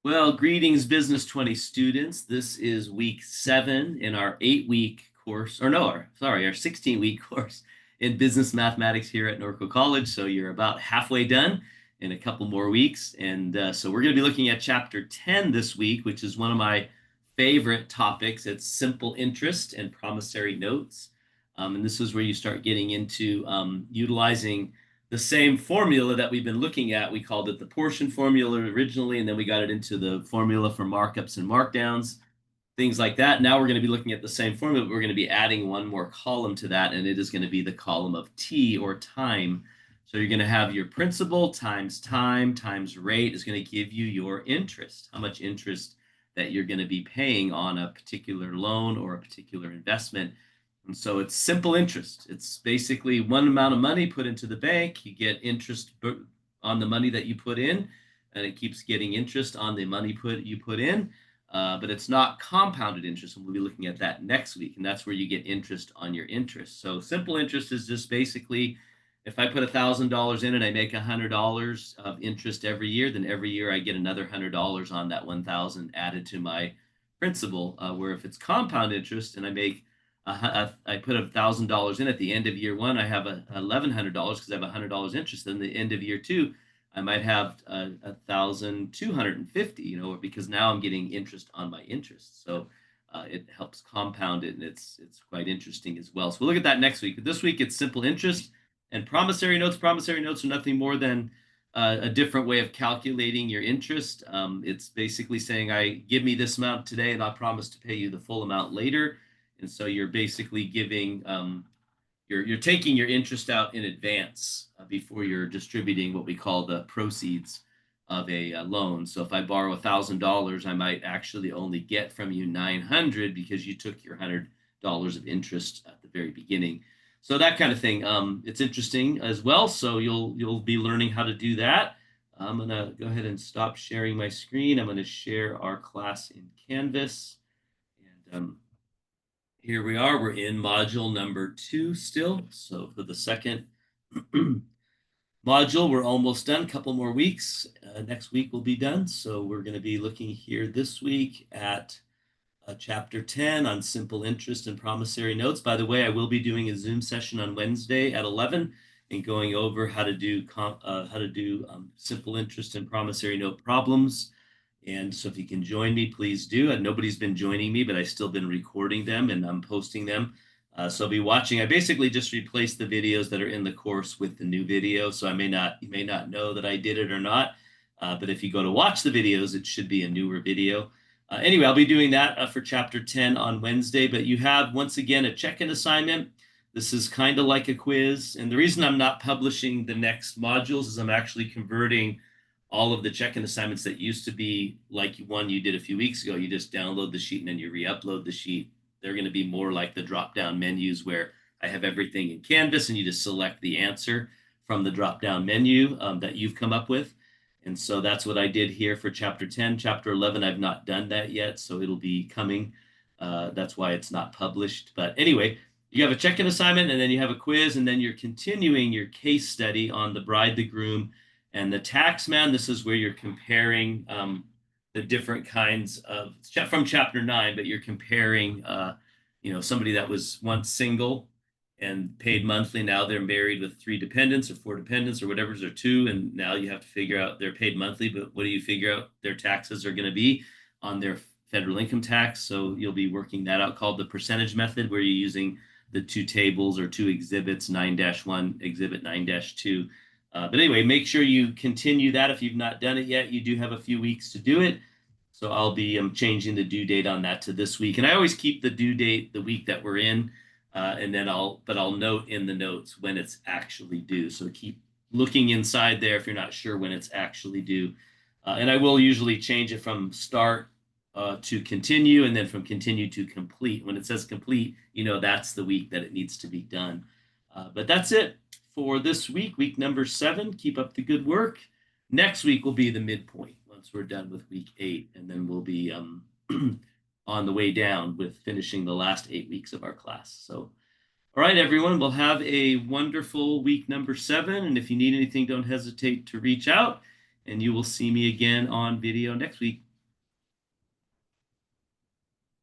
Well, greetings, Business 20 students. This is week 7 in our 8-week course, or no, our 16-week course in business mathematics here at Norco College. So you're about halfway done in a couple more weeks. And so we're going to be looking at chapter 10 this week, which is one of my favorite topics. It's simple interest and promissory notes. And this is where you start getting into utilizing the same formula that we've been looking at. We called it the portion formula originally, and then we got it into the formula for markups and markdowns, things like that. Now we're going to be looking at the same formula, but we're going to be adding one more column to that, and it is going to be the column of T, or time. So you're going to have your principal times time times rate is going to give you your interest, how much interest that you're going to be paying on a particular loan or a particular investment. And so it's simple interest. It's basically one amount of money put into the bank. You get interest on the money that you put in, and it keeps getting interest on the money you put in. But it's not compounded interest, and we'll be looking at that next week. And that's where you get interest on your interest. So simple interest is just basically, if I put $1,000 in and I make $100 of interest every year, then every year I get another $100 on that 1,000 added to my principal. Where if it's compound interest and I put $1,000 in at the end of year one, I have $1,100 because I have $100 interest. Then the end of year two, I might have 1,250, because now I'm getting interest on my interest. So it helps compound it, and it's quite interesting as well. So we'll look at that next week. But this week it's simple interest and promissory notes. Promissory notes are nothing more than a different way of calculating your interest. It's basically saying, give me this amount today, and I promise to pay you the full amount later. And so you're basically giving, you're taking your interest out in advance before you're distributing what we call the proceeds of a loan. So if I borrow $1,000, I might actually only get from you $900 because you took your $100 of interest at the very beginning. So that kind of thing. It's interesting as well. So you'll be learning how to do that. I'm going to go ahead and stop sharing my screen. I'm going to share our class in Canvas. And here we are. We're in module number 2 still. So for the second module, we're almost done. A couple more weeks. Next week we'll be done. So we're going to be looking here this week at chapter 10 on simple interest and promissory notes. By the way, I will be doing a Zoom session on Wednesday at 11 and going over how to do simple interest and promissory note problems. And so if you can join me, please do. And nobody's been joining me, but I've still been recording them and I'm posting them. So I'll be watching. I basically just replaced the videos that are in the course with the new video. So you may not know that I did it or not. But if you go to watch the videos, it should be a newer video. Anyway, I'll be doing that for chapter 10 on Wednesday. But you have, once again, a check-in assignment. This is kind of like a quiz. And the reason I'm not publishing the next modules is I'm actually converting all of the check-in assignments that used to be like one you did a few weeks ago. You just download the sheet and then you re-upload the sheet. They're going to be more like the drop-down menus where I have everything in Canvas and you just select the answer from the drop-down menu that you've come up with. And so that's what I did here for chapter 10. Chapter 11, I've not done that yet, so it'll be coming. That's why it's not published. But anyway, you have a check-in assignment and then you have a quiz, and then you're continuing your case study on the bride, the groom, and the taxman. This is where you're comparing the different kinds of, from chapter 9, but you're comparing, somebody that was once single and paid monthly. Now they're married with 3 dependents or 4 dependents or whatever's, or 2. And now you have to figure out they're paid monthly, but what do you figure out their taxes are going to be on their federal income tax? So you'll be working that out, called the percentage method, where you're using the 2 tables or 2 exhibits, 9-1, exhibit 9-2. But anyway, make sure you continue that. If you've not done it yet, you do have a few weeks to do it. So I'll be changing the due date on that to this week. And I always keep the due date the week that we're in. And then I'll note in the notes when it's actually due. So keep looking inside there if you're not sure when it's actually due. And I will usually change it from start to continue, and then from continue to complete. When it says complete, that's the week that it needs to be done. But that's it for this week, week number 7. Keep up the good work. Next week will be the midpoint once we're done with week 8, and then we'll be on the way down with finishing the last 8 weeks of our class. So, all right, everyone, we'll have a wonderful week number 7. And if you need anything, don't hesitate to reach out, and you will see me again on video next week.